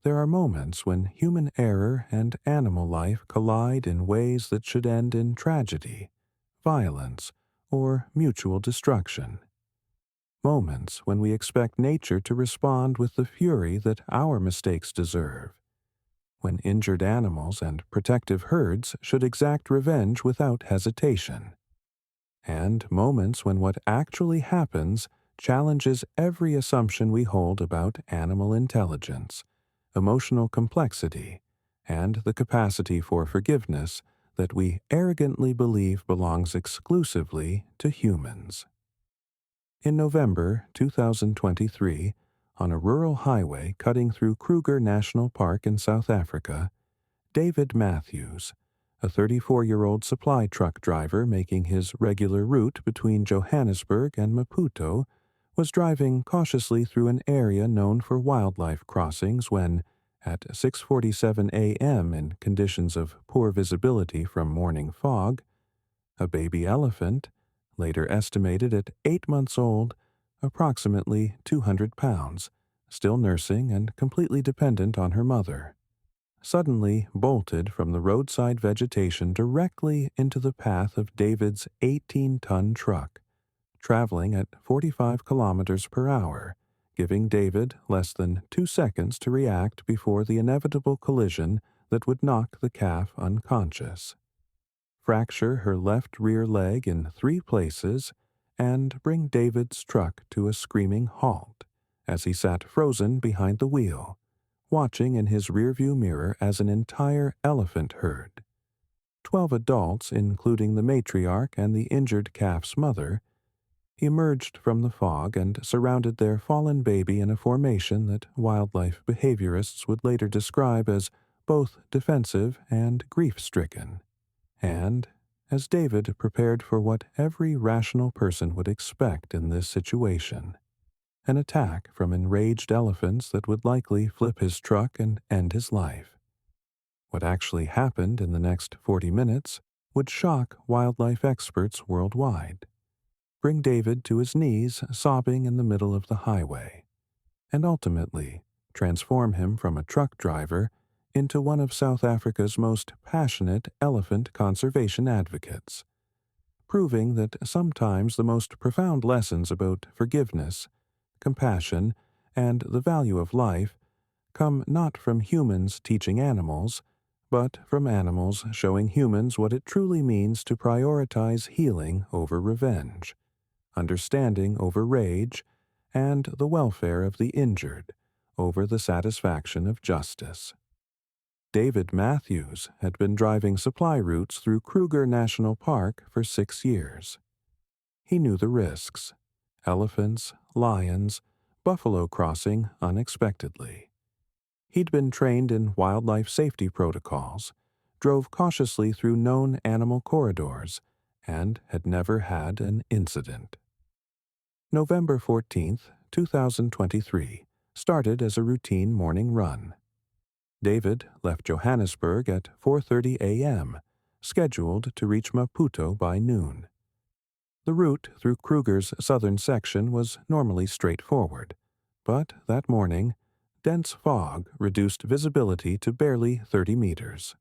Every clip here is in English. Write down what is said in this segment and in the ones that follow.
There are moments when human error and animal life collide in ways that should end in tragedy, violence, or mutual destruction. Moments when we expect nature to respond with the fury that our mistakes deserve. When injured animals and protective herds should exact revenge without hesitation. And moments when what actually happens challenges every assumption we hold about animal intelligence, emotional complexity, and the capacity for forgiveness that we arrogantly believe belongs exclusively to humans. In November 2023, on a rural highway cutting through Kruger National Park in South Africa, David Matthews, a 34-year-old supply truck driver making his regular route between Johannesburg and Maputo, was driving cautiously through an area known for wildlife crossings when, at 6:47 a.m. in conditions of poor visibility from morning fog, a baby elephant, later estimated at 8 months old, approximately 200 pounds, still nursing and completely dependent on her mother, suddenly bolted from the roadside vegetation directly into the path of David's 18-ton truck, traveling at 45 kilometers per hour, giving David less than 2 seconds to react before the inevitable collision that would knock the calf unconscious, fracture her left rear leg in 3 places, and bring David's truck to a screaming halt as he sat frozen behind the wheel, watching in his rearview mirror as an entire elephant herd, 12 adults, including the matriarch and the injured calf's mother, emerged from the fog and surrounded their fallen baby in a formation that wildlife behaviorists would later describe as both defensive and grief-stricken. And, as David prepared for what every rational person would expect in this situation, an attack from enraged elephants that would likely flip his truck and end his life. What actually happened in the next 40 minutes would shock wildlife experts worldwide, bring David to his knees sobbing in the middle of the highway, and ultimately transform him from a truck driver into one of South Africa's most passionate elephant conservation advocates, proving that sometimes the most profound lessons about forgiveness, compassion, and the value of life come not from humans teaching animals, but from animals showing humans what it truly means to prioritize healing over revenge, understanding over rage, and the welfare of the injured over the satisfaction of justice. David Matthews had been driving supply routes through Kruger National Park for 6 years. He knew the risks: elephants, lions, buffalo crossing unexpectedly. He'd been trained in wildlife safety protocols, drove cautiously through known animal corridors, and had never had an incident. November 14th, 2023, started as a routine morning run. David left Johannesburg at 4:30 a.m., scheduled to reach Maputo by noon. The route through Kruger's southern section was normally straightforward, but that morning, dense fog reduced visibility to barely 30 meters.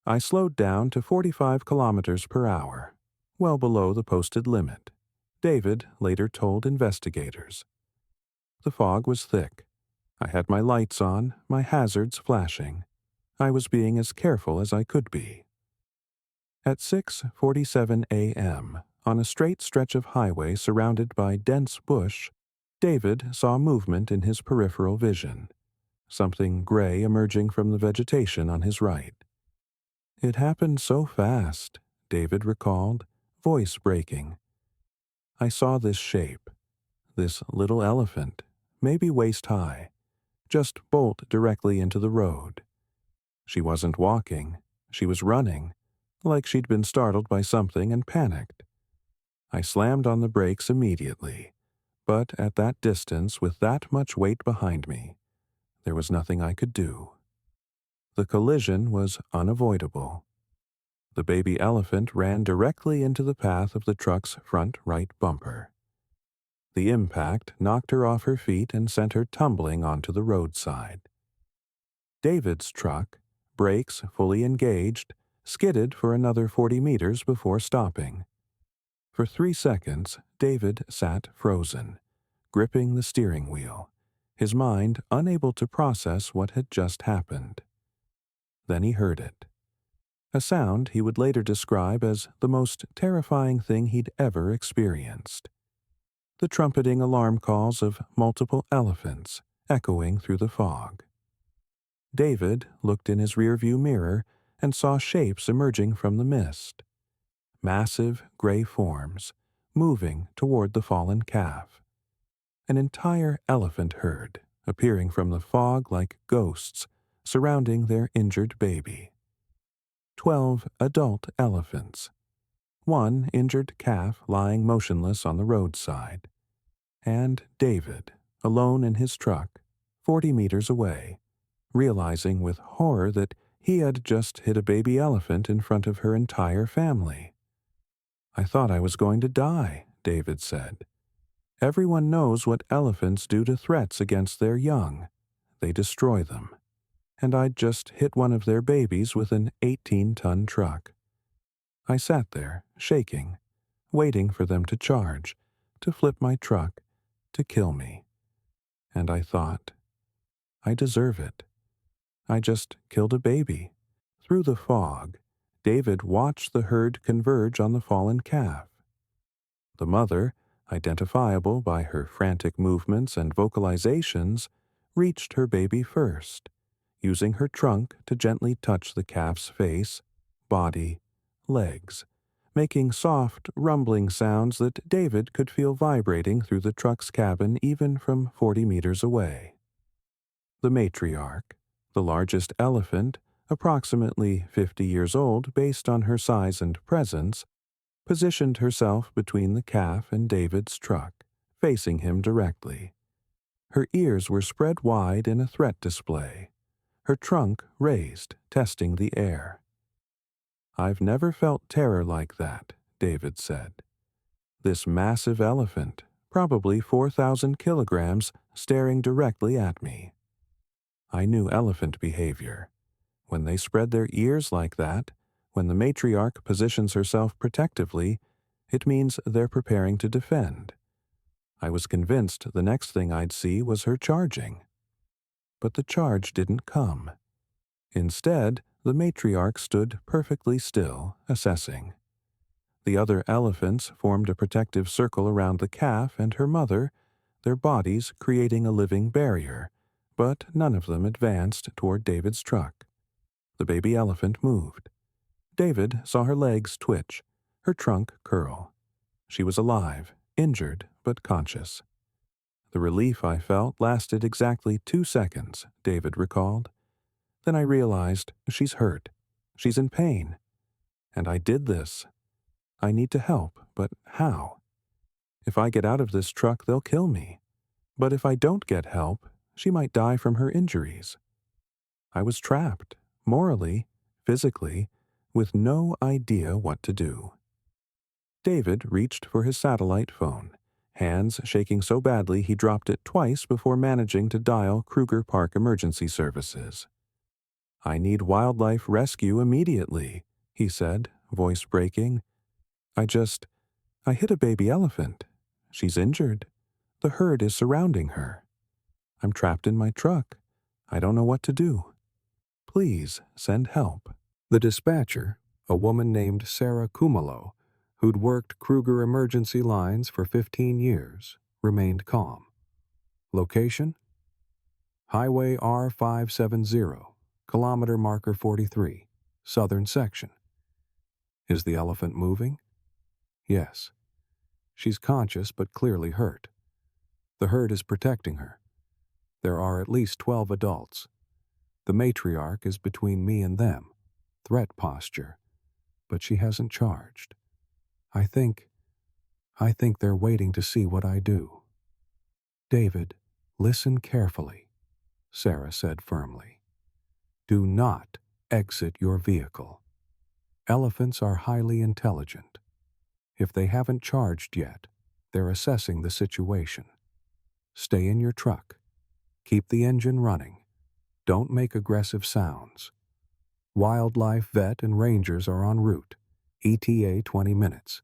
I slowed down to 45 kilometers per hour, well below the posted limit, David later told investigators. The fog was thick. I had my lights on, my hazards flashing. I was being as careful as I could be. At 6:47 a.m., on a straight stretch of highway surrounded by dense bush, David saw movement in his peripheral vision, something gray emerging from the vegetation on his right. It happened so fast, David recalled, voice breaking. I saw this shape, this little elephant, maybe waist-high, just bolt directly into the road. She wasn't walking, she was running, like she'd been startled by something and panicked. I slammed on the brakes immediately, but at that distance with that much weight behind me, there was nothing I could do. The collision was unavoidable. The baby elephant ran directly into the path of the truck's front right bumper. The impact knocked her off her feet and sent her tumbling onto the roadside. David's truck, brakes fully engaged, skidded for another 40 meters before stopping. For 3 seconds, David sat frozen, gripping the steering wheel, his mind unable to process what had just happened. Then he heard it. A sound he would later describe as the most terrifying thing he'd ever experienced. The trumpeting alarm calls of multiple elephants echoing through the fog. David looked in his rearview mirror and saw shapes emerging from the mist. Massive gray forms, moving toward the fallen calf. An entire elephant herd, appearing from the fog like ghosts, surrounding their injured baby. 12 adult elephants. One injured calf lying motionless on the roadside. And David, alone in his truck, 40 meters away, realizing with horror that he had just hit a baby elephant in front of her entire family. "I thought I was going to die," David said. "Everyone knows what elephants do to threats against their young. They destroy them. And I'd just hit one of their babies with an 18-ton truck." I sat there, shaking, waiting for them to charge, to flip my truck, to kill me. And I thought, I deserve it. I just killed a baby. Through the fog, David watched the herd converge on the fallen calf. The mother, identifiable by her frantic movements and vocalizations, reached her baby first, using her trunk to gently touch the calf's face, body, legs, making soft, rumbling sounds that David could feel vibrating through the truck's cabin even from 40 meters away. The matriarch, the largest elephant, approximately 50 years old based on her size and presence, positioned herself between the calf and David's truck, facing him directly. Her ears were spread wide in a threat display, her trunk raised, testing the air. "I've never felt terror like that," David said. This massive elephant, probably 4,000 kilograms, staring directly at me. I knew elephant behavior. When they spread their ears like that, when the matriarch positions herself protectively, it means they're preparing to defend. I was convinced the next thing I'd see was her charging. But the charge didn't come. Instead, the matriarch stood perfectly still, assessing. The other elephants formed a protective circle around the calf and her mother, their bodies creating a living barrier, but none of them advanced toward David's truck. The baby elephant moved. David saw her legs twitch, her trunk curl. She was alive, injured, but conscious. The relief I felt lasted exactly 2 seconds, David recalled. Then I realized she's hurt. She's in pain. And I did this. I need to help, but how? If I get out of this truck, they'll kill me. But if I don't get help, she might die from her injuries. I was trapped, morally, physically, with no idea what to do. David reached for his satellite phone, hands shaking so badly he dropped it twice before managing to dial Kruger Park Emergency Services. "I need wildlife rescue immediately," he said, voice breaking. I hit a baby elephant. She's injured. The herd is surrounding her. I'm trapped in my truck. I don't know what to do. Please send help." The dispatcher, a woman named Sarah Kumalo, who'd worked Kruger emergency lines for 15 years, remained calm. Location? Highway R570, kilometer marker 43, southern section. Is the elephant moving? Yes. She's conscious but clearly hurt. The herd is protecting her. There are at least 12 adults. The matriarch is between me and them, threat posture, but she hasn't charged. I think they're waiting to see what I do. "David, listen carefully," Sarah said firmly. "Do not exit your vehicle. Elephants are highly intelligent. If they haven't charged yet, they're assessing the situation. Stay in your truck. Keep the engine running. Don't make aggressive sounds. Wildlife vet and rangers are en route. ETA 20 minutes.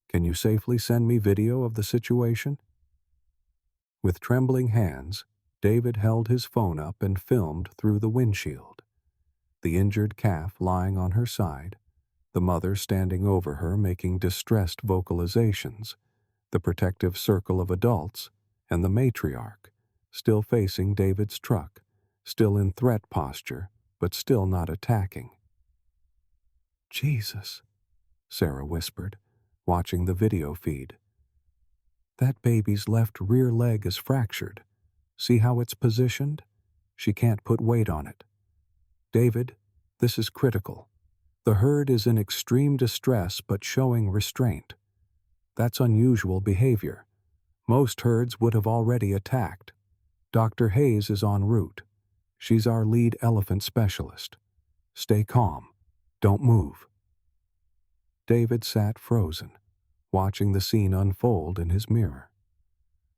Can you safely send me video of the situation? With trembling hands, David held his phone up and filmed through the windshield. The injured calf lying on her side, the mother standing over her making distressed vocalizations, the protective circle of adults, and the matriarch, still facing David's truck, still in threat posture, but still not attacking. "Jesus," Sarah whispered, watching the video feed. "That baby's left rear leg is fractured. See how it's positioned? She can't put weight on it. David, this is critical. The herd is in extreme distress but showing restraint. That's unusual behavior. Most herds would have already attacked. Dr. Hayes is en route. She's our lead elephant specialist. Stay calm. Don't move." David sat frozen, watching the scene unfold in his mirror.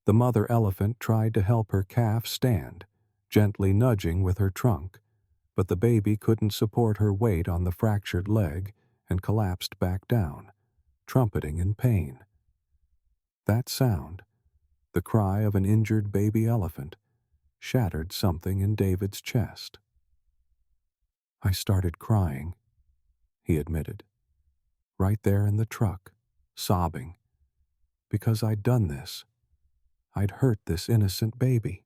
The mother elephant tried to help her calf stand, gently nudging with her trunk, but the baby couldn't support her weight on the fractured leg and collapsed back down, trumpeting in pain. That sound, the cry of an injured baby elephant, shattered something in David's chest. "I started crying," he admitted, "right there in the truck, sobbing, because I'd done this. I'd hurt this innocent baby,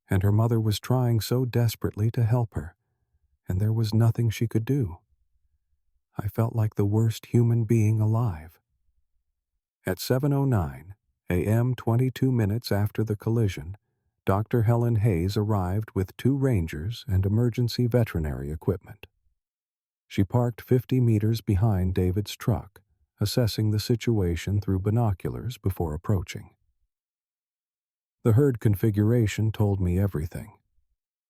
and her mother was trying so desperately to help her, and there was nothing she could do. I felt like the worst human being alive." At 7:09 a.m., 22 minutes after the collision, Dr. Helen Hayes arrived with 2 rangers and emergency veterinary equipment. She parked 50 meters behind David's truck, assessing the situation through binoculars before approaching. "The herd configuration told me everything,"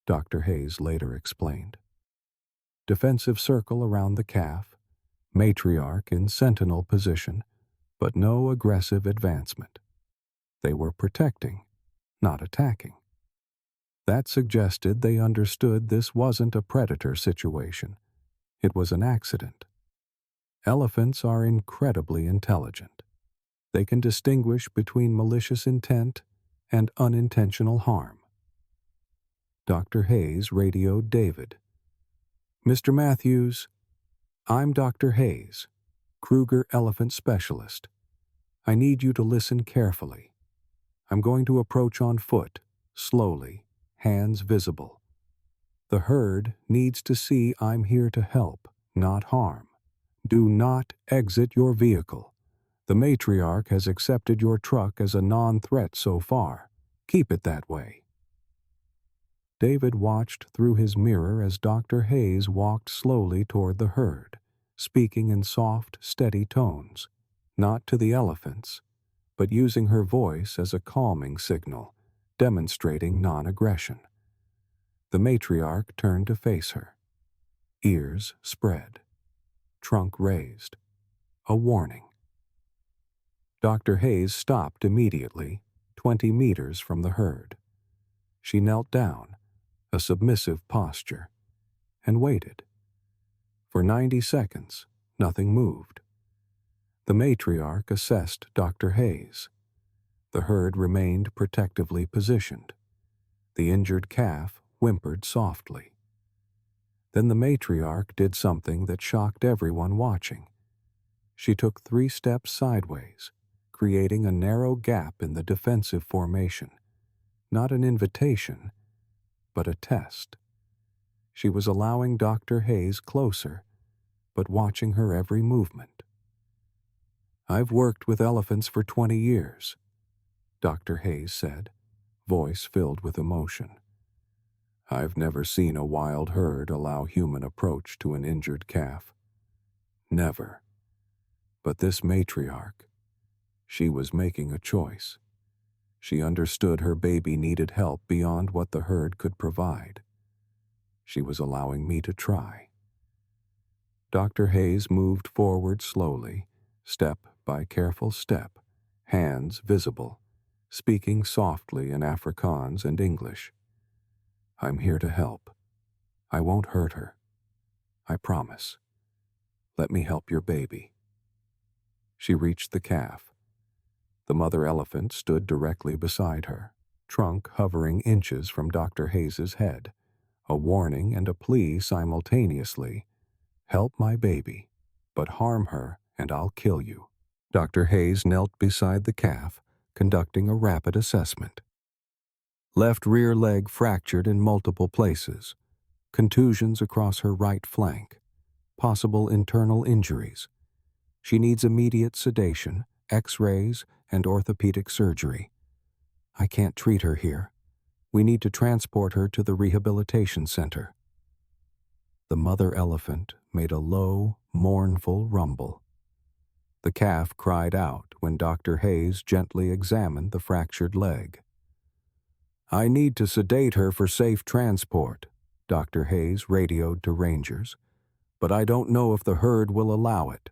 Dr. Hayes later explained. "Defensive circle around the calf, matriarch in sentinel position, but no aggressive advancement. They were protecting, not attacking. That suggested they understood this wasn't a predator situation. It was an accident. Elephants are incredibly intelligent. They can distinguish between malicious intent and unintentional harm." Dr. Hayes radioed David. "Mr. Matthews, I'm Dr. Hayes, Kruger Elephant Specialist. I need you to listen carefully. I'm going to approach on foot, slowly, hands visible. The herd needs to see I'm here to help, not harm. Do not exit your vehicle. The matriarch has accepted your truck as a non-threat so far. Keep it that way." David watched through his mirror as Dr. Hayes walked slowly toward the herd, speaking in soft, steady tones, not to the elephants, but using her voice as a calming signal, demonstrating non-aggression. The matriarch turned to face her. Ears spread. Trunk raised. A warning. Dr. Hayes stopped immediately, 20 meters from the herd. She knelt down, a submissive posture, and waited. For 90 seconds, nothing moved. The matriarch assessed Dr. Hayes. The herd remained protectively positioned. The injured calf whimpered softly. Then the matriarch did something that shocked everyone watching. She took 3 steps sideways, creating a narrow gap in the defensive formation. Not an invitation, but a test. She was allowing Dr. Hayes closer, but watching her every movement. "I've worked with elephants for 20 years, Dr. Hayes said, voice filled with emotion. "I've never seen a wild herd allow human approach to an injured calf. Never. But this matriarch, she was making a choice. She understood her baby needed help beyond what the herd could provide. She was allowing me to try." Dr. Hayes moved forward slowly, step by careful step, hands visible, speaking softly in Afrikaans and English. I'm here to help. I won't hurt her. I promise. Let me help your baby." She reached the calf. The mother elephant stood directly beside her, trunk hovering inches from Dr. Hayes's head, a warning and a plea simultaneously. "Help my baby, but harm her and I'll kill you." Dr. Hayes knelt beside the calf, conducting a rapid assessment. Left rear leg fractured in multiple places, contusions across her right flank, possible internal injuries. She needs immediate sedation, X-rays, and orthopedic surgery. I can't treat her here. We need to transport her to the rehabilitation center. The mother elephant made a low, mournful rumble. The calf cried out when Dr. Hayes gently examined the fractured leg. "I need to sedate her for safe transport," Dr. Hayes radioed to rangers, "but I don't know if the herd will allow it.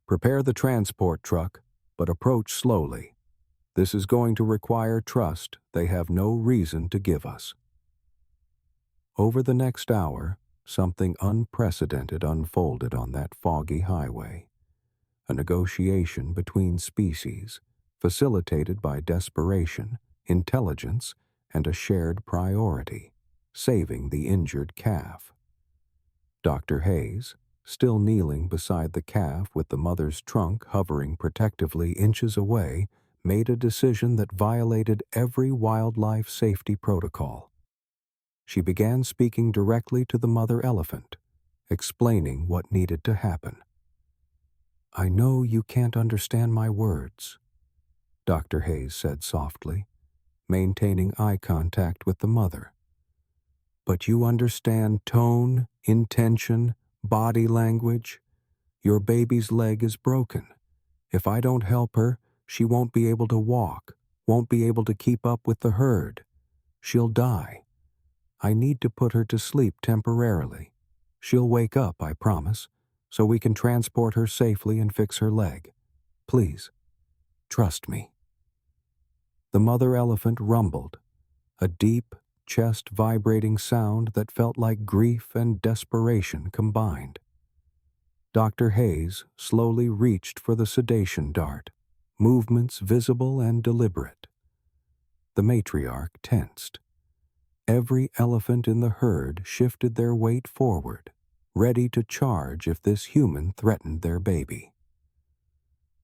Prepare the transport truck, but approach slowly. This is going to require trust they have no reason to give us." Over the next hour, something unprecedented unfolded on that foggy highway. A negotiation between species, facilitated by desperation, intelligence, and a shared priority, saving the injured calf. Dr. Hayes, still kneeling beside the calf with the mother's trunk hovering protectively inches away, made a decision that violated every wildlife safety protocol. She began speaking directly to the mother elephant, explaining what needed to happen. "I know you can't understand my words," Dr. Hayes said softly, maintaining eye contact with the mother. "But you understand tone, intention, body language. Your baby's leg is broken. If I don't help her, she won't be able to walk, won't be able to keep up with the herd. She'll die. I need to put her to sleep temporarily. She'll wake up, I promise, so we can transport her safely and fix her leg. Please, trust me." The mother elephant rumbled, a deep, chest-vibrating sound that felt like grief and desperation combined. Dr. Hayes slowly reached for the sedation dart, movements visible and deliberate. The matriarch tensed. Every elephant in the herd shifted their weight forward, ready to charge if this human threatened their baby.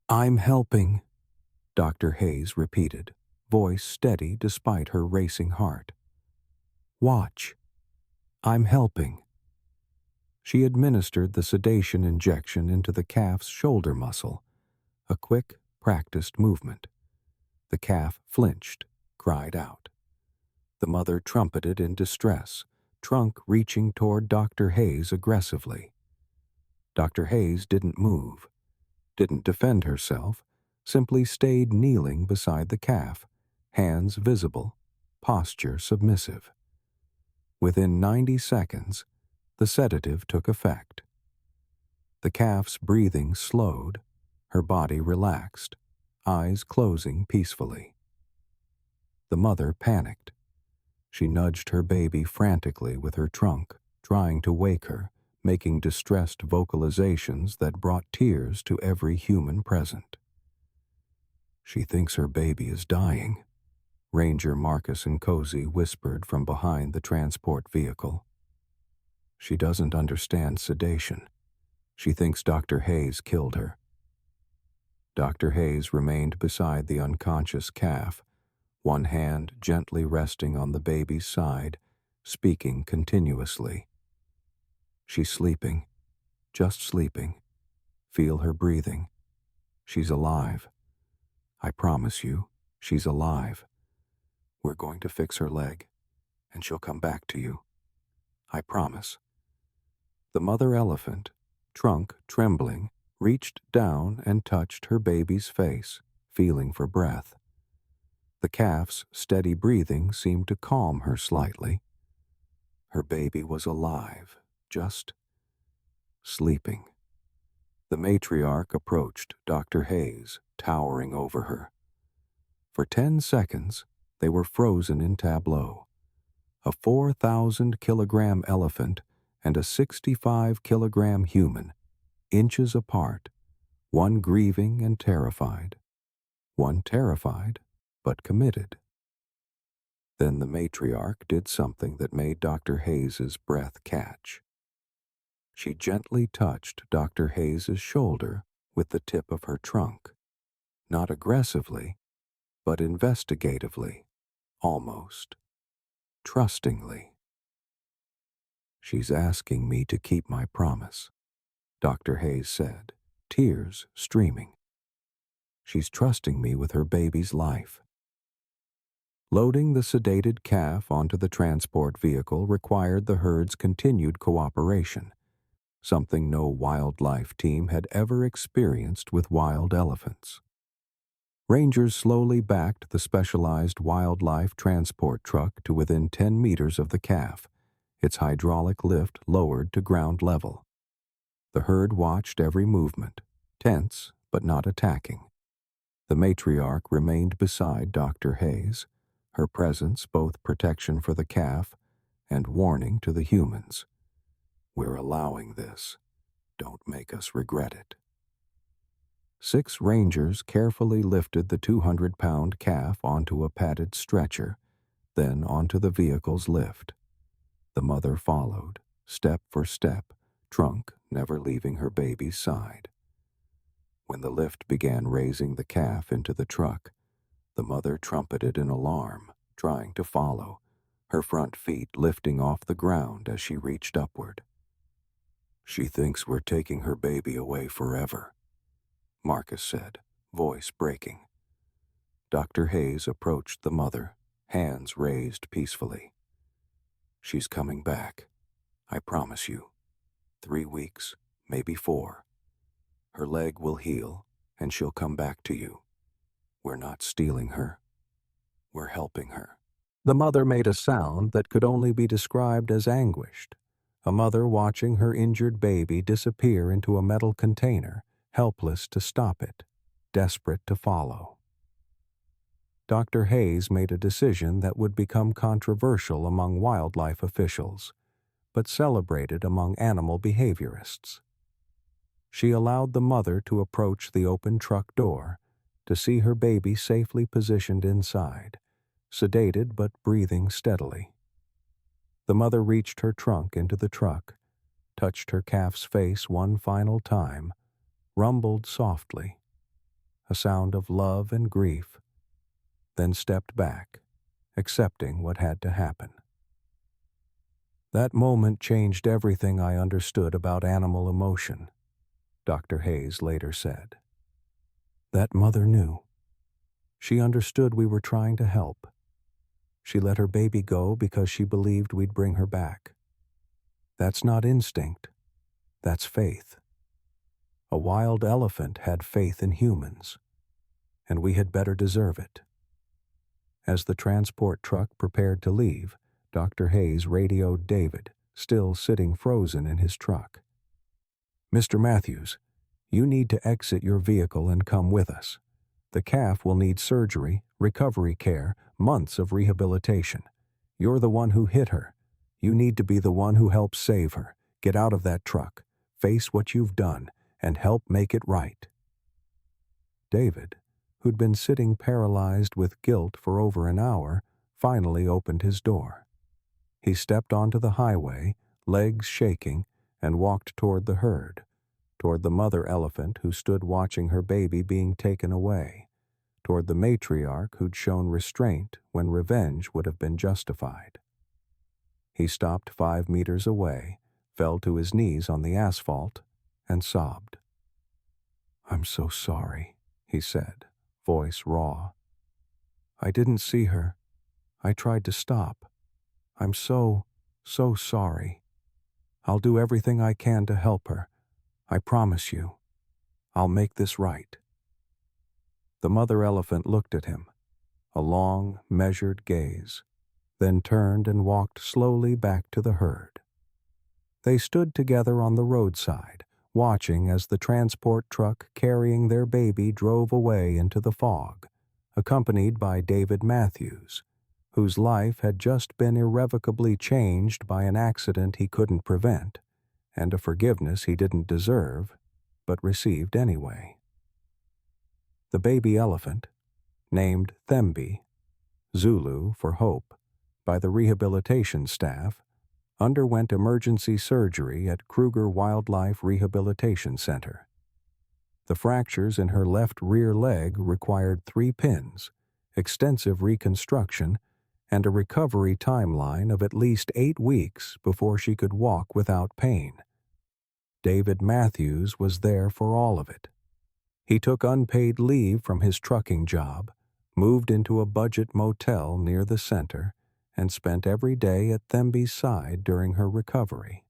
"I'm helping," Dr. Hayes repeated, voice steady despite her racing heart. "Watch. I'm helping." She administered the sedation injection into the calf's shoulder muscle, a quick, practiced movement. The calf flinched, cried out. The mother trumpeted in distress, trunk reaching toward Dr. Hayes aggressively. Dr. Hayes didn't move, didn't defend herself, simply stayed kneeling beside the calf, hands visible, posture submissive. Within 90 seconds, the sedative took effect. The calf's breathing slowed, her body relaxed, eyes closing peacefully. The mother panicked. She nudged her baby frantically with her trunk, trying to wake her, making distressed vocalizations that brought tears to every human present. "She thinks her baby is dying," Ranger Marcus Nkosi whispered from behind the transport vehicle. "She doesn't understand sedation. She thinks Dr. Hayes killed her." Dr. Hayes remained beside the unconscious calf, one hand gently resting on the baby's side, speaking continuously. "She's sleeping, just sleeping. Feel her breathing. She's alive. I promise you, she's alive. We're going to fix her leg, and she'll come back to you. I promise." The mother elephant, trunk trembling, reached down and touched her baby's face, feeling for breath. The calf's steady breathing seemed to calm her slightly. Her baby was alive, just sleeping. The matriarch approached Dr. Hayes, towering over her. For 10 seconds, they were frozen in tableau. a 4,000-kilogram elephant and a 65-kilogram human, inches apart, one grieving and terrified, one terrified but committed. Then the matriarch did something that made Dr. Hayes's breath catch. She gently touched Dr. Hayes's shoulder with the tip of her trunk, not aggressively, but investigatively, almost, trustingly. "She's asking me to keep my promise," Dr. Hayes said, tears streaming. "She's trusting me with her baby's life." Loading the sedated calf onto the transport vehicle required the herd's continued cooperation, something no wildlife team had ever experienced with wild elephants. Rangers slowly backed the specialized wildlife transport truck to within 10 meters of the calf, its hydraulic lift lowered to ground level. The herd watched every movement, tense but not attacking. The matriarch remained beside Dr. Hayes, her presence both protection for the calf and warning to the humans. "We're allowing this. Don't make us regret it." 6 rangers carefully lifted the 200-pound calf onto a padded stretcher, then onto the vehicle's lift. The mother followed, step for step, trunk never leaving her baby's side. When the lift began raising the calf into the truck, the mother trumpeted in alarm, trying to follow, her front feet lifting off the ground as she reached upward. "She thinks we're taking her baby away forever," Marcus said, voice breaking. Dr. Hayes approached the mother, hands raised peacefully. "She's coming back. I promise you. 3 weeks, maybe 4. Her leg will heal, and she'll come back to you. We're not stealing her. We're helping her." The mother made a sound that could only be described as anguished, a mother watching her injured baby disappear into a metal container, helpless to stop it, desperate to follow. Dr. Hayes made a decision that would become controversial among wildlife officials, but celebrated among animal behaviorists. She allowed the mother to approach the open truck door, to see her baby safely positioned inside, sedated but breathing steadily. The mother reached her trunk into the truck, touched her calf's face one final time, rumbled softly, a sound of love and grief, then stepped back, accepting what had to happen. "That moment changed everything I understood about animal emotion," Dr. Hayes later said. "That mother knew. She understood we were trying to help. She let her baby go because she believed we'd bring her back. That's not instinct. That's faith. A wild elephant had faith in humans, and we had better deserve it." As the transport truck prepared to leave, Dr. Hayes radioed David, still sitting frozen in his truck. "Mr. Matthews, you need to exit your vehicle and come with us. The calf will need surgery, recovery care, months of rehabilitation. You're the one who hit her. You need to be the one who helps save her. Get out of that truck, face what you've done, and help make it right." David, who'd been sitting paralyzed with guilt for over an hour, finally opened his door. He stepped onto the highway, legs shaking, and walked toward the herd, toward the mother elephant who stood watching her baby being taken away, toward the matriarch who'd shown restraint when revenge would have been justified. He stopped 5 meters away, fell to his knees on the asphalt, and sobbed. "I'm so sorry," he said, voice raw. "I didn't see her. I tried to stop. I'm so sorry. I'll do everything I can to help her. I promise you. I'll make this right." The mother elephant looked at him, a long, measured gaze, then turned and walked slowly back to the herd. They stood together on the roadside, watching as the transport truck carrying their baby drove away into the fog, accompanied by David Matthews, whose life had just been irrevocably changed by an accident he couldn't prevent, and a forgiveness he didn't deserve, but received anyway. The baby elephant, named Thembi, Zulu for hope, by the rehabilitation staff, underwent emergency surgery at Kruger Wildlife Rehabilitation Center. The fractures in her left rear leg required 3 pins, extensive reconstruction, and a recovery timeline of at least 8 weeks before she could walk without pain. David Matthews was there for all of it. He took unpaid leave from his trucking job, moved into a budget motel near the center, and spent every day at Thembi's side during her recovery.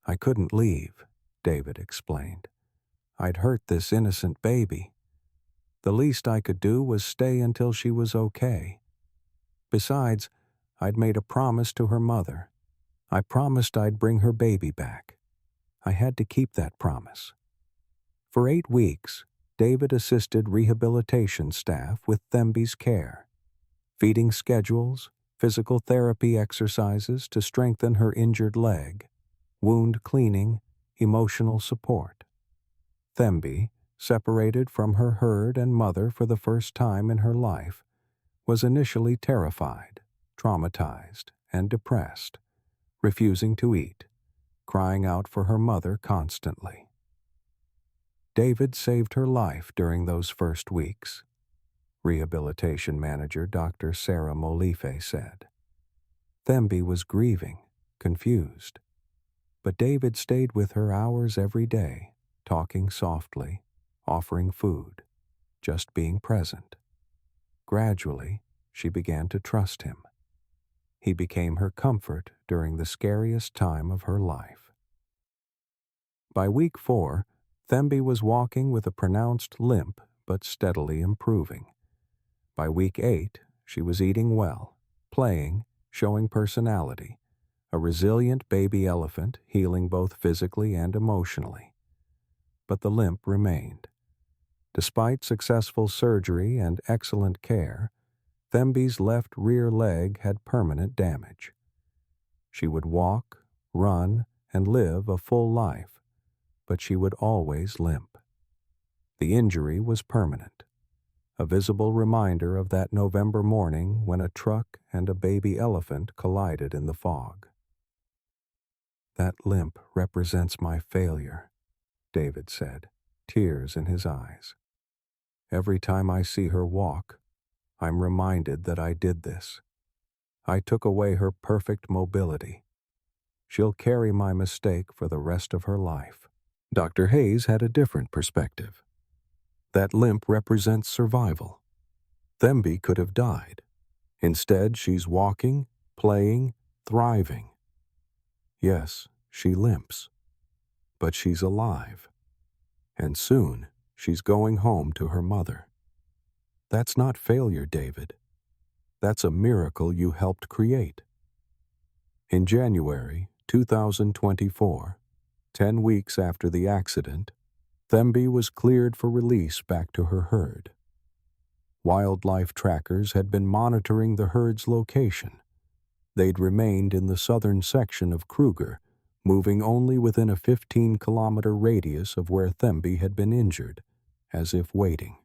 "I couldn't leave," David explained. "I'd hurt this innocent baby. The least I could do was stay until she was okay. Besides, I'd made a promise to her mother. I promised I'd bring her baby back. I had to keep that promise." For 8 weeks, David assisted rehabilitation staff with Thembi's care, feeding schedules, physical therapy exercises to strengthen her injured leg, wound cleaning, emotional support. Thembi, separated from her herd and mother for the first time in her life, was initially terrified, traumatized, and depressed, refusing to eat, crying out for her mother constantly. David saved her life during those first weeks, rehabilitation manager Dr. Sarah Molife said. Thembi was grieving, confused, but David stayed with her hours every day, talking softly, offering food, just being present. Gradually, she began to trust him. He became her comfort during the scariest time of her life. By week 4, Thembi was walking with a pronounced limp but steadily improving. By week 8, she was eating well, playing, showing personality, a resilient baby elephant healing both physically and emotionally. But the limp remained. Despite successful surgery and excellent care, Thembi's left rear leg had permanent damage. She would walk, run, and live a full life, but she would always limp. The injury was permanent, a visible reminder of that November morning when a truck and a baby elephant collided in the fog. "That limp represents my failure," David said, tears in his eyes. "Every time I see her walk, I'm reminded that I did this. I took away her perfect mobility. She'll carry my mistake for the rest of her life." Dr. Hayes had a different perspective. "That limp represents survival. Thembi could have died. Instead, she's walking, playing, thriving. Yes, she limps, but she's alive. And soon, she's going home to her mother. That's not failure, David. That's a miracle you helped create." In January 2024, 10 weeks after the accident, Thembi was cleared for release back to her herd. Wildlife trackers had been monitoring the herd's location. They'd remained in the southern section of Kruger, moving only within a 15-kilometer radius of where Thembi had been injured, as if waiting.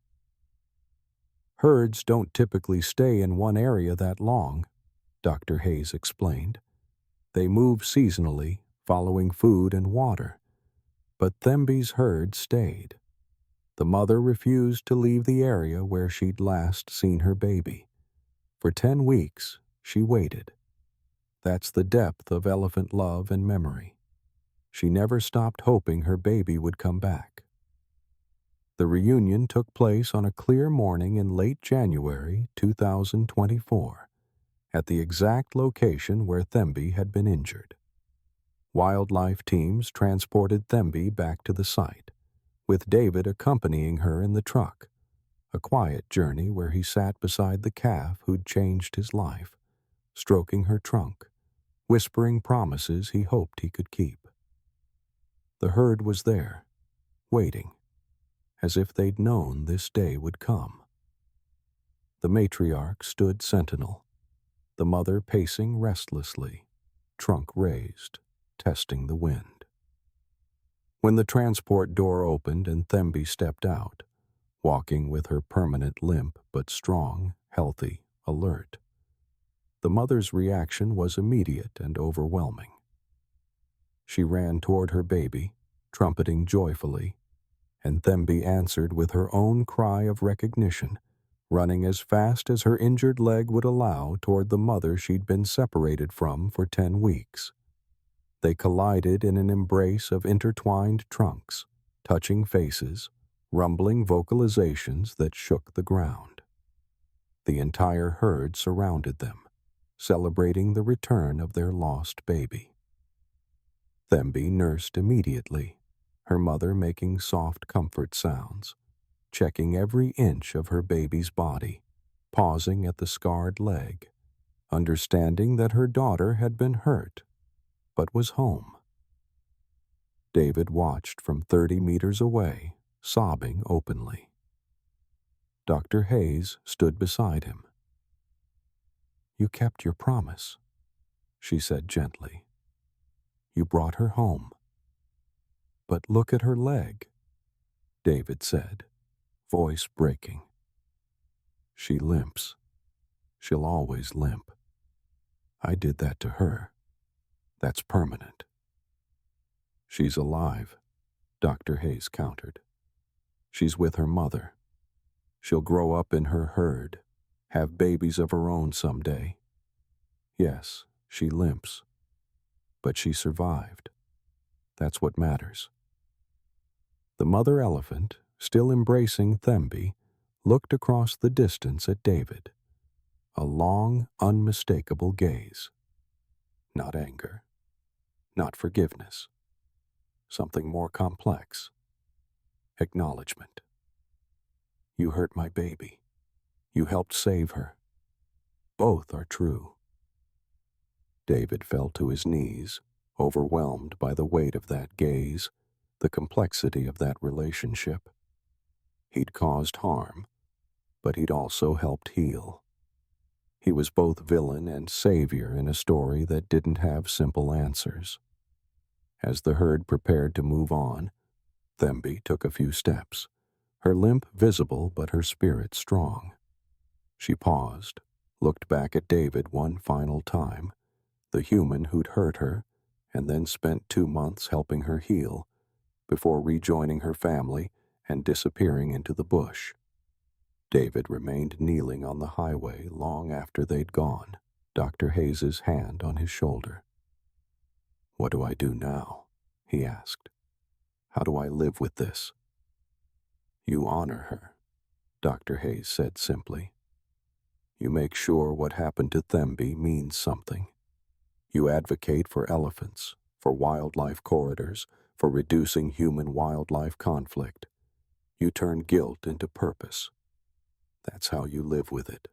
"Herds don't typically stay in one area that long," Dr. Hayes explained. "They move seasonally, following food and water. But Thembi's herd stayed. The mother refused to leave the area where she'd last seen her baby. For 10 weeks, she waited. That's the depth of elephant love and memory. She never stopped hoping her baby would come back." The reunion took place on a clear morning in late January 2024, at the exact location where Thembi had been injured. Wildlife teams transported Thembi back to the site, with David accompanying her in the truck, a quiet journey where he sat beside the calf who'd changed his life, stroking her trunk, whispering promises he hoped he could keep. The herd was there, waiting, as if they'd known this day would come. The matriarch stood sentinel, the mother pacing restlessly, trunk raised, testing the wind. When the transport door opened and Thembi stepped out, walking with her permanent limp but strong, healthy, alert, the mother's reaction was immediate and overwhelming. She ran toward her baby, trumpeting joyfully, and Thembi answered with her own cry of recognition, running as fast as her injured leg would allow toward the mother she'd been separated from for 10 weeks. They collided in an embrace of intertwined trunks, touching faces, rumbling vocalizations that shook the ground. The entire herd surrounded them, celebrating the return of their lost baby. Thembi nursed immediately, her mother making soft comfort sounds, checking every inch of her baby's body, pausing at the scarred leg, understanding that her daughter had been hurt, but was home. David watched from 30 meters away, sobbing openly. Dr. Hayes stood beside him. "You kept your promise," she said gently. "You brought her home." "But look at her leg," David said, voice breaking. "She limps. She'll always limp. I did that to her. That's permanent." "She's alive," Dr. Hayes countered. "She's with her mother. She'll grow up in her herd, have babies of her own someday. Yes, she limps, but she survived. That's what matters." The mother elephant, still embracing Thembi, looked across the distance at David, a long, unmistakable gaze. Not anger, not forgiveness, something more complex. Acknowledgement. "You hurt my baby. You helped save her. Both are true." David fell to his knees, overwhelmed by the weight of that gaze, the complexity of that relationship. He'd caused harm, but he'd also helped heal. He was both villain and savior in a story that didn't have simple answers. As the herd prepared to move on, Thembi took a few steps, her limp visible but her spirit strong. She paused, looked back at David one final time, the human who'd hurt her, and then spent 2 months helping her heal, before rejoining her family and disappearing into the bush. David remained kneeling on the highway long after they'd gone, Dr. Hayes's hand on his shoulder. "What do I do now?" he asked. "How do I live with this?" "You honor her," Dr. Hayes said simply. "You make sure what happened to Thembi means something. You advocate for elephants, for wildlife corridors, for reducing human-wildlife conflict. You turn guilt into purpose. That's how you live with it."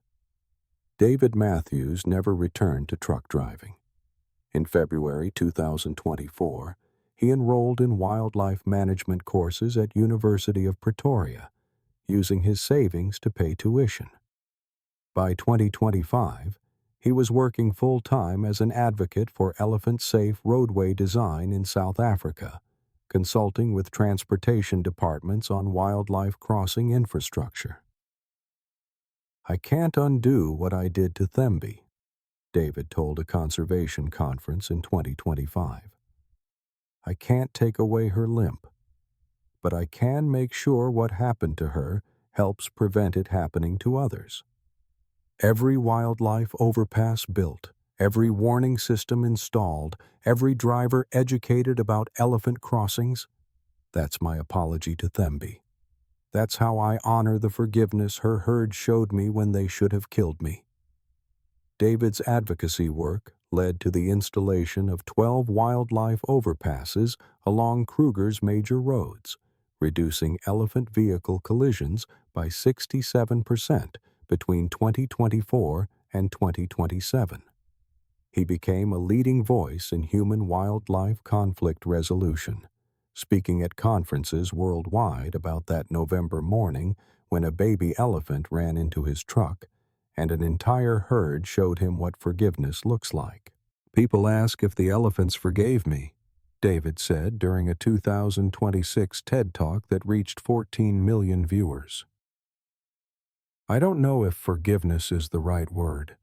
David Matthews never returned to truck driving. In February 2024, he enrolled in wildlife management courses at University of Pretoria, using his savings to pay tuition. By 2025, he was working full-time as an advocate for elephant-safe roadway design in South Africa, consulting with transportation departments on wildlife crossing infrastructure. "I can't undo what I did to Thembi," David told a conservation conference in 2025. "I can't take away her limp, but I can make sure what happened to her helps prevent it happening to others. Every wildlife overpass built, every warning system installed, every driver educated about elephant crossings, that's my apology to Thembi. That's how I honor the forgiveness her herd showed me when they should have killed me." David's advocacy work led to the installation of 12 wildlife overpasses along Kruger's major roads, reducing elephant vehicle collisions by 67% between 2024 and 2027. He became a leading voice in human-wildlife conflict resolution, speaking at conferences worldwide about that November morning when a baby elephant ran into his truck and an entire herd showed him what forgiveness looks like. People ask if the elephants forgave me, David said during a 2026 TED Talk that reached 14 million viewers. I don't know if forgiveness is the right word.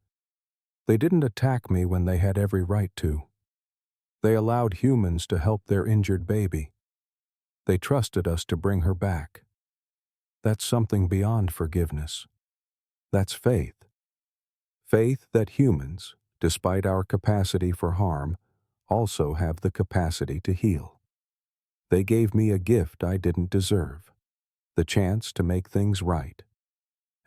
They didn't attack me when they had every right to. They allowed humans to help their injured baby. They trusted us to bring her back. That's something beyond forgiveness. That's faith. Faith that humans, despite our capacity for harm, also have the capacity to heal. They gave me a gift I didn't deserve, the chance to make things right.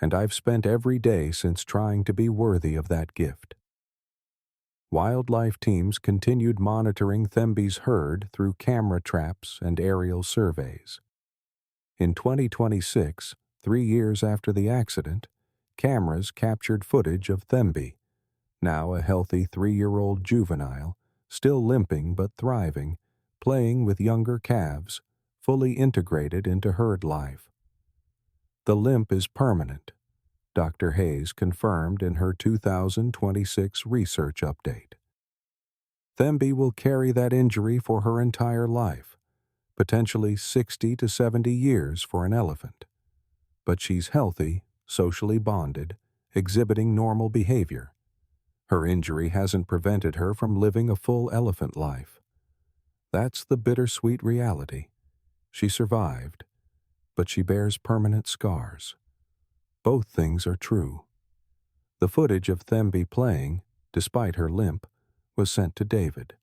And I've spent every day since trying to be worthy of that gift. Wildlife teams continued monitoring Thembi's herd through camera traps and aerial surveys. In 2026, 3 years after the accident, cameras captured footage of Thembi, now a healthy 3-year-old juvenile, still limping but thriving, playing with younger calves, fully integrated into herd life. The limp is permanent, Dr. Hayes confirmed in her 2026 research update. Thembi will carry that injury for her entire life, potentially 60 to 70 years for an elephant. But she's healthy, socially bonded, exhibiting normal behavior. Her injury hasn't prevented her from living a full elephant life. That's the bittersweet reality. She survived, but she bears permanent scars. Both things are true. The footage of Thembi playing, despite her limp, was sent to David.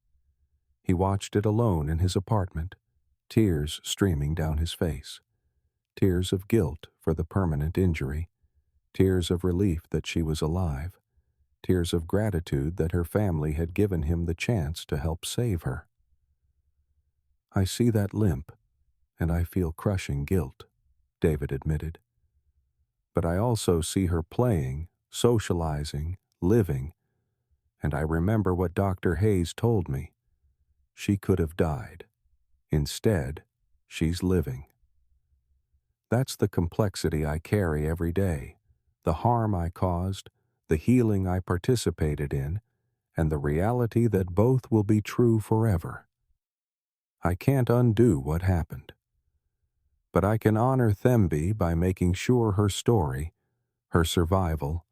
He watched it alone in his apartment, tears streaming down his face. Tears of guilt for the permanent injury, tears of relief that she was alive, tears of gratitude that her family had given him the chance to help save her. I see that limp, and I feel crushing guilt, David admitted. But I also see her playing, socializing, living, and I remember what Dr. Hayes told me. She could have died. Instead, she's living. That's the complexity I carry every day, the harm I caused, the healing I participated in, and the reality that both will be true forever. I can't undo what happened. But I can honor Thembi by making sure her story, her survival,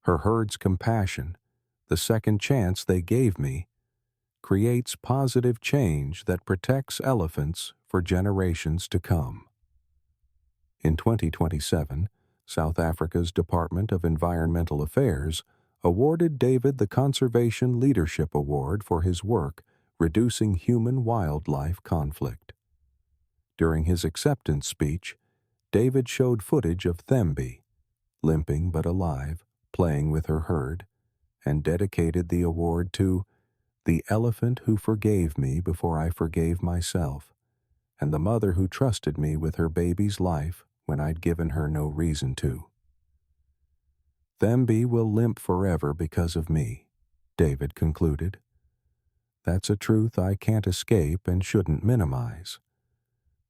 her herd's compassion, the second chance they gave me, creates positive change that protects elephants for generations to come. In 2027, South Africa's Department of Environmental Affairs awarded David the Conservation Leadership Award for his work reducing human-wildlife conflict. During his acceptance speech, David showed footage of Thembi, limping but alive, playing with her herd, and dedicated the award to the elephant who forgave me before I forgave myself, and the mother who trusted me with her baby's life when I'd given her no reason to. Thembi will limp forever because of me, David concluded. That's a truth I can't escape and shouldn't minimize.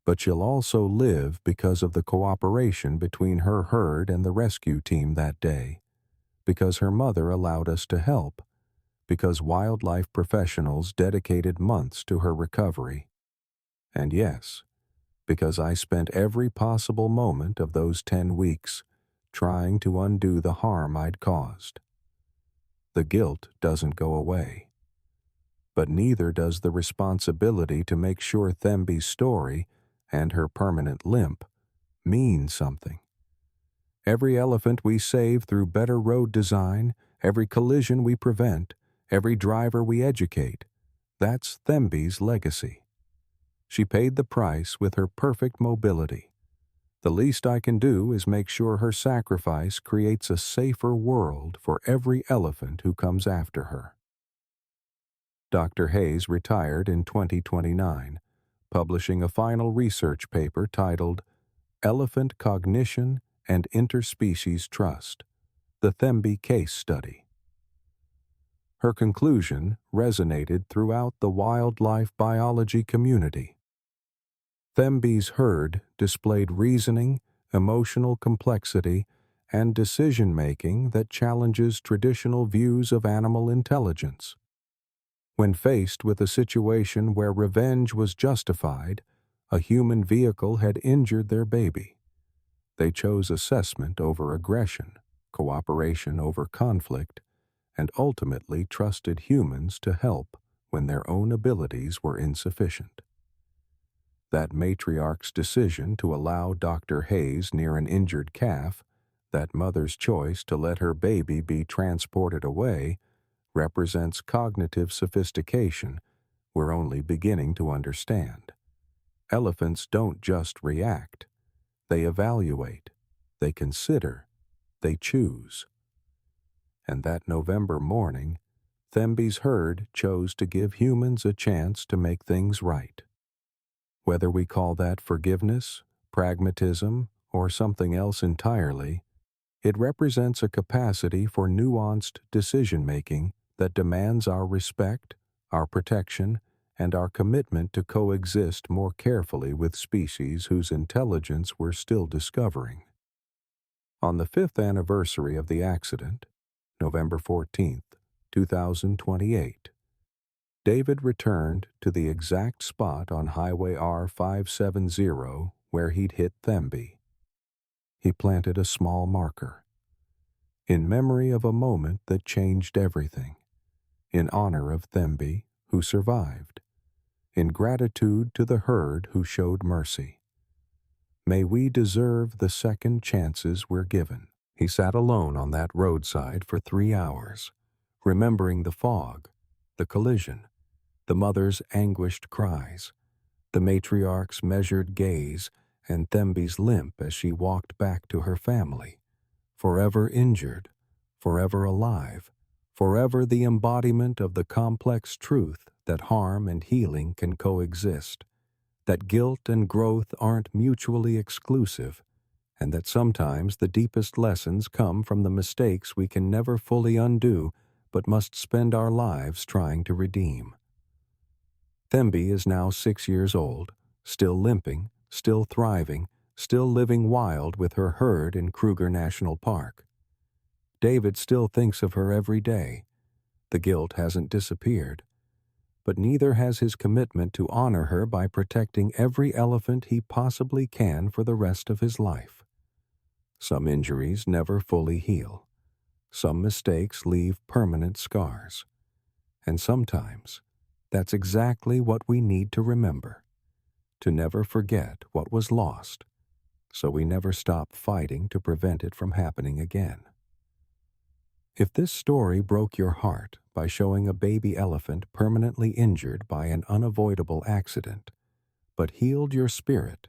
But she'll also live because of the cooperation between her herd and the rescue team that day, because her mother allowed us to help, because wildlife professionals dedicated months to her recovery, and yes, because I spent every possible moment of those 10 weeks trying to undo the harm I'd caused. The guilt doesn't go away, but neither does the responsibility to make sure Thembi's story and her permanent limp mean something. Every elephant we save through better road design, every collision we prevent, every driver we educate, that's Thembi's legacy. She paid the price with her perfect mobility. The least I can do is make sure her sacrifice creates a safer world for every elephant who comes after her. Dr. Hayes retired in 2029, publishing a final research paper titled Elephant Cognition and Interspecies Trust, the Thembi Case Study. Her conclusion resonated throughout the wildlife biology community. Thembi's herd displayed reasoning, emotional complexity, and decision-making that challenges traditional views of animal intelligence. When faced with a situation where revenge was justified, a human vehicle had injured their baby. They chose assessment over aggression, cooperation over conflict, and ultimately trusted humans to help when their own abilities were insufficient. That matriarch's decision to allow Dr. Hayes near an injured calf, that mother's choice to let her baby be transported away, represents cognitive sophistication we're only beginning to understand. Elephants don't just react. They evaluate, they consider, they choose. And that November morning, Thembi's herd chose to give humans a chance to make things right. Whether we call that forgiveness, pragmatism, or something else entirely, it represents a capacity for nuanced decision-making that demands our respect, our protection, and our commitment to coexist more carefully with species whose intelligence we're still discovering. On the 5th anniversary of the accident, November 14th, 2028, David returned to the exact spot on Highway R570 where he'd hit Thembi. He planted a small marker, in memory of a moment that changed everything, in honor of Thembi, who survived, in gratitude to the herd who showed mercy. May we deserve the second chances we're given. He sat alone on that roadside for 3 hours, remembering the fog, the collision, the mother's anguished cries, the matriarch's measured gaze, and Thembi's limp as she walked back to her family, forever injured, forever alive, forever the embodiment of the complex truth that harm and healing can coexist, that guilt and growth aren't mutually exclusive, and that sometimes the deepest lessons come from the mistakes we can never fully undo but must spend our lives trying to redeem. Thembi is now 6 years old, still limping, still thriving, still living wild with her herd in Kruger National Park. David still thinks of her every day. The guilt hasn't disappeared, but neither has his commitment to honor her by protecting every elephant he possibly can for the rest of his life. Some injuries never fully heal. Some mistakes leave permanent scars. And sometimes, that's exactly what we need to remember, to never forget what was lost, so we never stop fighting to prevent it from happening again. If this story broke your heart by showing a baby elephant permanently injured by an unavoidable accident, but healed your spirit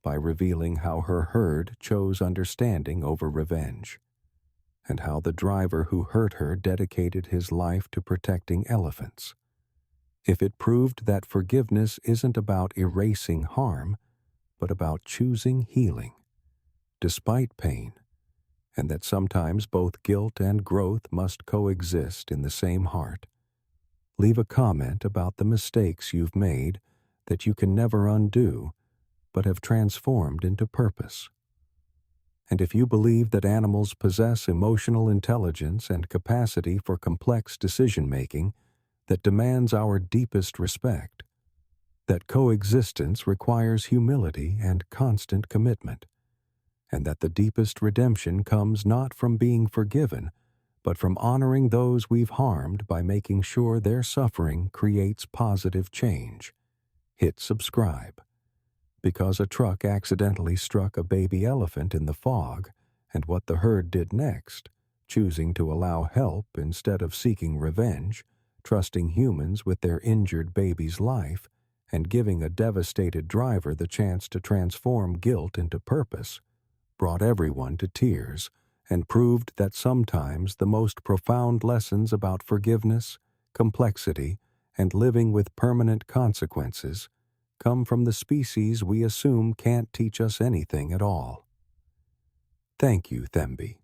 by revealing how her herd chose understanding over revenge, and how the driver who hurt her dedicated his life to protecting elephants, if it proved that forgiveness isn't about erasing harm, but about choosing healing, despite pain, and that sometimes both guilt and growth must coexist in the same heart, leave a comment about the mistakes you've made that you can never undo, but have transformed into purpose. And if you believe that animals possess emotional intelligence and capacity for complex decision-making that demands our deepest respect, that coexistence requires humility and constant commitment, and that the deepest redemption comes not from being forgiven, but from honoring those we've harmed by making sure their suffering creates positive change, hit subscribe. Because a truck accidentally struck a baby elephant in the fog, and what the herd did next, choosing to allow help instead of seeking revenge, trusting humans with their injured baby's life, and giving a devastated driver the chance to transform guilt into purpose, brought everyone to tears and proved that sometimes the most profound lessons about forgiveness, complexity, and living with permanent consequences come from the species we assume can't teach us anything at all. Thank you, Thembi.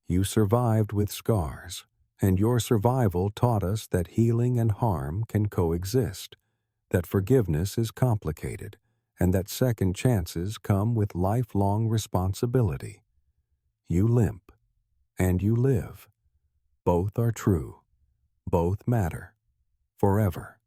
You survived with scars, and your survival taught us that healing and harm can coexist, that forgiveness is complicated, and that second chances come with lifelong responsibility. you limp, and you live. Both are true. Both matter. Forever.